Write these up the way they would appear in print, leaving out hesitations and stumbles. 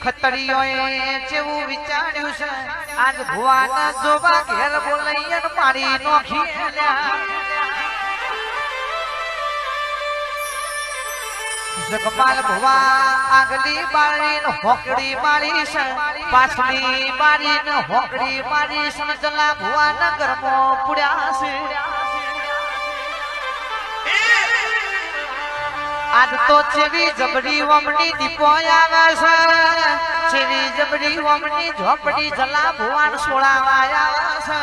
ખતરીઓએ જેવું વિચાર્યું છે આજ ભુવાના જોવા ઘેર બોલાઈ મારી નોખી જગમાલ ભુવા આગલી બારી હોકડી મારી છે પાછલી બારી હોકડી મારી સમજલા ભુવાના ઘરમાં પુડ્યા છે આજ તો ચેવી જબરી વમની દીપો આવે છે ચેવી જબરી વમની ઝોપડી જલા ભુવાન સોળાવા આવે છે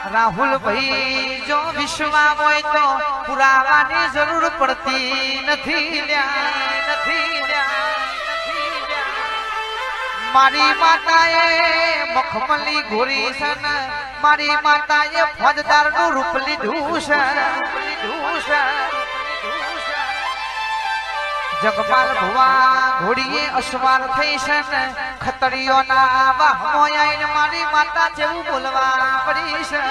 રાહુલ ભાઈ જો વિશ્વા હોય તો પુરાવાની જરૂર પડતી નથી મારી માતાએ મખમલી ગોરી છે ને મારી માતાએ ફોજદાર નું રૂપ લીધું છે જગમાલ ભુવા ઘોડીએ અસવાર થઈ છે ને ખતરીઓના વાહમાં આવીને મારી માતા જેવું બોલવા પડી છે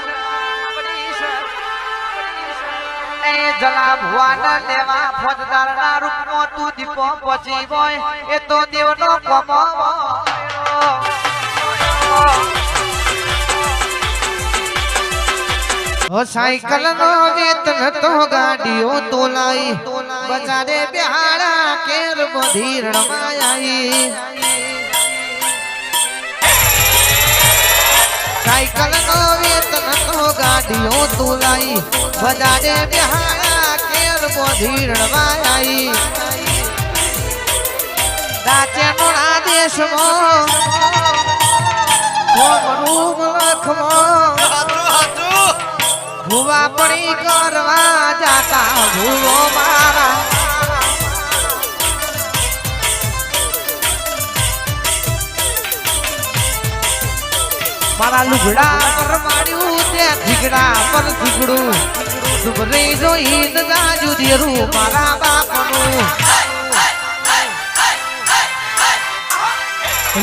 એ જલા ભુવાના લેવા ફોજદારના રૂપમાં તું દીપો પહોંચી હોય એ તો દેવનો કોમો સાયકલ નો વેતન તો ગાડીઓ તોલાઈ બજારે બિહાડા કેર બધી રણમાઈ સાયકલ નો વેતન તો ગાડીઓ તોલાઈ બજારે બિહાડા કેર બધી રણમાઈ રાજ્ય નો આદેશમાં કોમરૂપ લખમાં ભુવા પડી કરવા જાતા ભૂવો મારા મારા લુગડા પર માર્યું ત્યાં ધીગડા પર ધીગડું દુબરે જોઈ દાજુ દેરું મારા બાપનું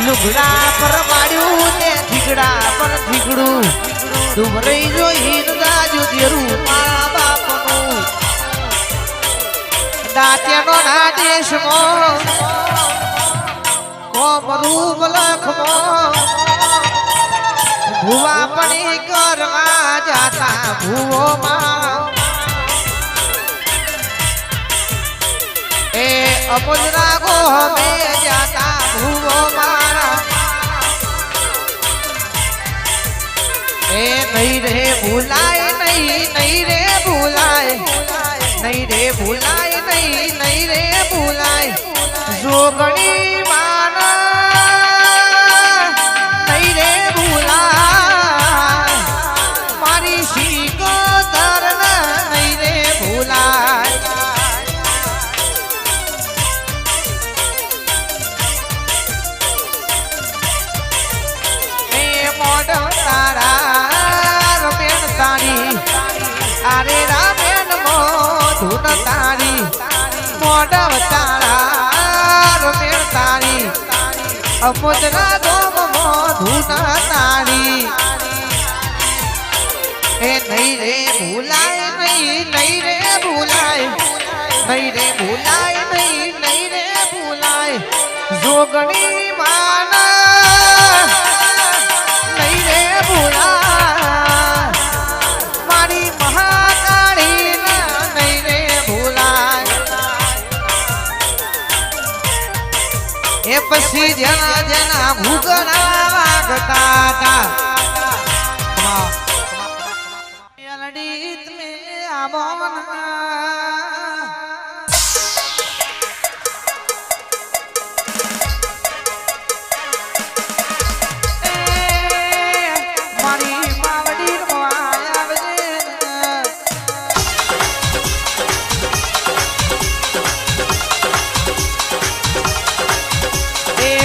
લુગડા પર માર્યું ત્યાં ધીગડા પર ધીગડું દુબરે જોઈ દાજુ દેરું મારા બાપનું દાત્યાનો ના દેશમાં કોમરૂપ લખમાં ભુવા પડી કરવા જાતા ભૂવો માં એ અમુજરા ગો હમે જાતા ભૂવો મારા એ નહીં રે ભૂલાય નહીં રે ભૂલાય નહીં રે ભૂલાય નહીં રે ભૂલાય જોગણી માના નહીં રે ભૂલાય મારી શીકોતર નહીં રે ભૂલાય એ મોઢ તારા રમેણ તારી અરે રામેણ મોઢું તારી મોઢ તારા રમેણ તારી અમુદરા દોમ મોઢું તારી એ નહીં રે ભૂલાય નહીં રે ભૂલાય નહીં રે ભૂલાય નહીં રે ભૂલાય જોગણી માના નહીં રે ભૂલાય મારી મહાકાળી નહીં રે ભૂલાય એ પછી જેના જેના ભૂગણા વાગતા હતા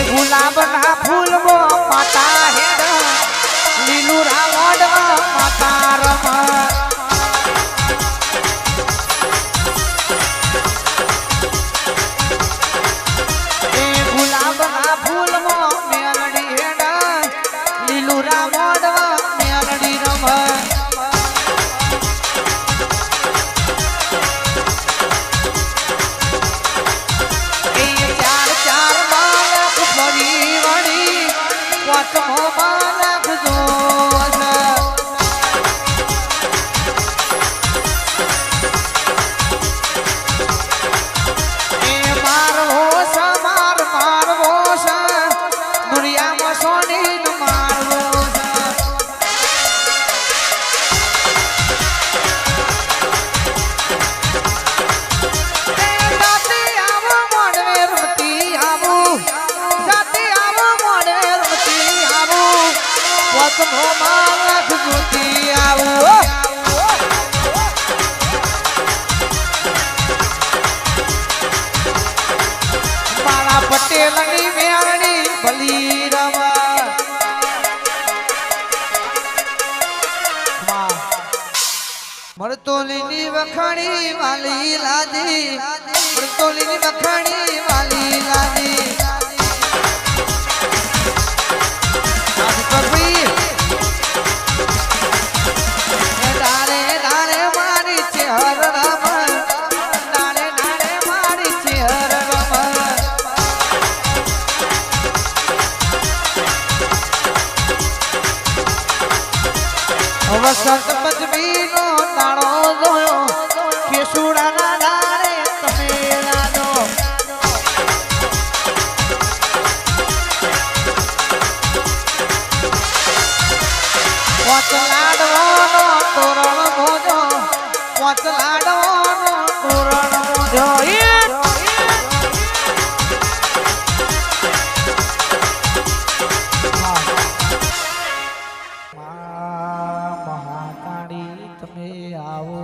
ગુલાબના ફૂલમાં માતા હેડ લીલું રાવડમાં માતા રમ મોમાં રાખજોતી આવો મારા પટેલની મેરણી ભલી રવા મરતોલીની વખાણી વાલી લાજી મરતોલીની વખાણી વાલી લાજી વસંત પદવીનો તાળો જોયો કેસુડાના દાડે તમે લાજો પોચ લાડવાનો તોરણ મોજો પોચ લાડવાનો તોરણ મોજો તમે આવો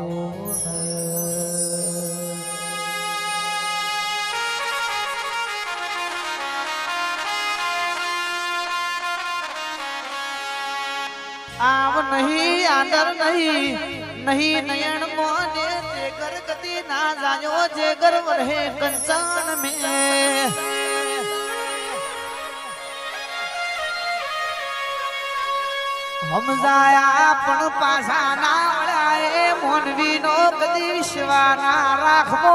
આવ નહીં આદર નહીં નહીં નયન મોને જે ઘર ગતિ ના જાયો જે ઘર વરહે કંચન મે સમજાયા પણ પાછા ના વળાય મોનવી નો કદી વિશ્વાના રાખવો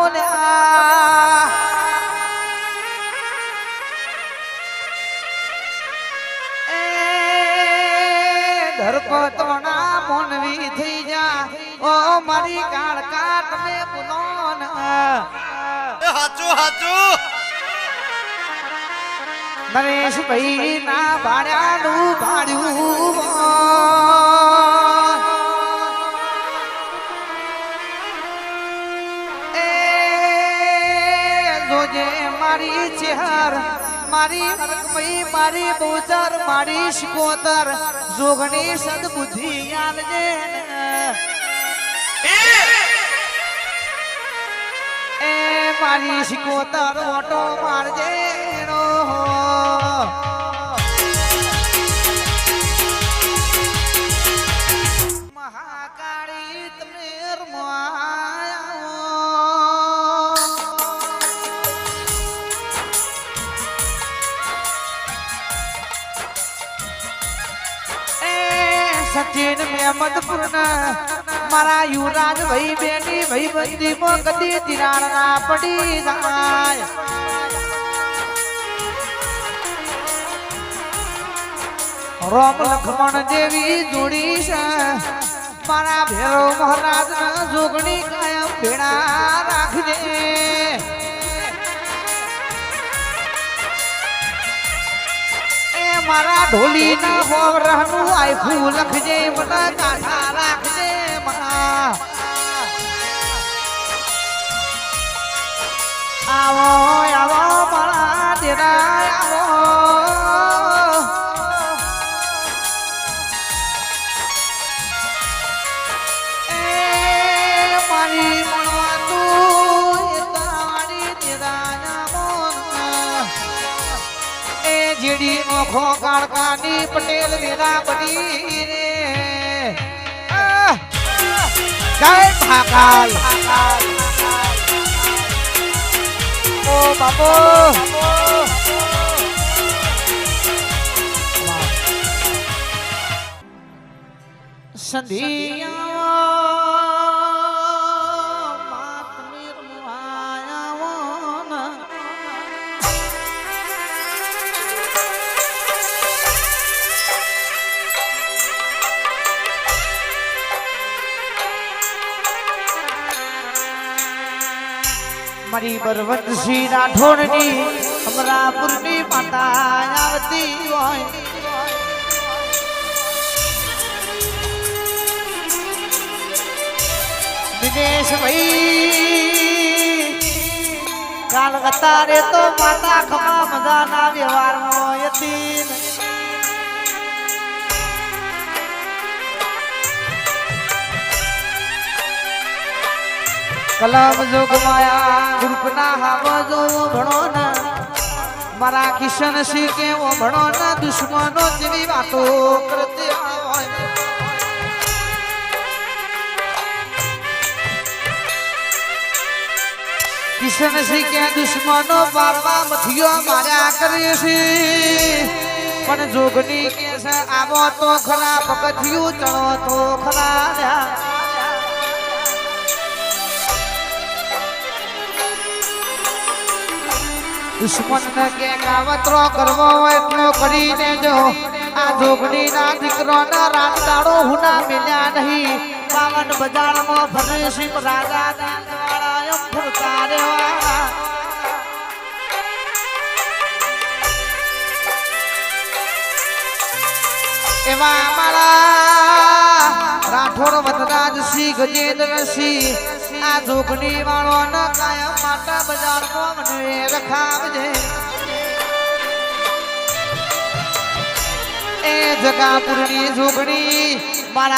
ધરપતો ના મોનવી થઈ જા ઓ મારી કાળકા તમે બોલો ને હાચું હાચું નરેશ ભાઈ ના ભાડ્યાનું ભાડ્યું એ જોજે મારી ચેહર મારી હરકમઈ મારી બોચર મારી શિકોતર જોગણી સદબુદ્ધિ આલજે એ મારી શિકોતર ઓટો મારજે મહાકાળી તમે સચિન મેમદપુર મારા યુવરાજ ભાઈ બેની ભાઈ બંદી માં કદી તિરાડ ના પડી જાય રામ લખમણ જેવી જોડી છે મારા ભેરો મહારાજ ના જોગણી કાયમ ભેડા રાખજે એ મારા ઢોલી ના હોવરનું આયખું લખજે મને કાઠા રાખજે મા આવો આવો મારા દેરા આવો ઓખો કાળકાની પટેલ વેરા બની રે જય મહાકાલ ઓ બાપો સંધિયા મારી બરવંશી રાઠોડની અમરાપુરની માતા આવતી હોય દિનેશ ભાઈ કાલકત્તા રે તો માતા ખમા મજાના વ્યવહારમાં હતી કલમ જોગ માયા ગ્રુપના હાવજો ભણો ને મારા કિશન સિંહ કેવો ભણો ને દુશ્મનો જેવી વાતો કરતી હોય કિશન સિંહ કે દુશ્મનો બારવા મથિયો માર્યા કરે છે પણ જોગની કેસ આવો તો ખરા પગથિયું ચણો તો ખરા દુશ્મન કે કાવતરો કરવો હોય એટલો કરીને જો આ જોગણી ના દીકરો ના રાત દાડો હુના મિલ્યા નહીં પાવન બજારમાં ફરે શિવ રાજા વાળા એમ ફરતા રેવા એવા મારા રાઠોડ વનરાજસિંહ ગજેન્દ્રસિંહ આ જોગણી વાળો ન કાયમ માતા બજારમાં મને રખાવજે એ જગાપુરની જોગણી મારા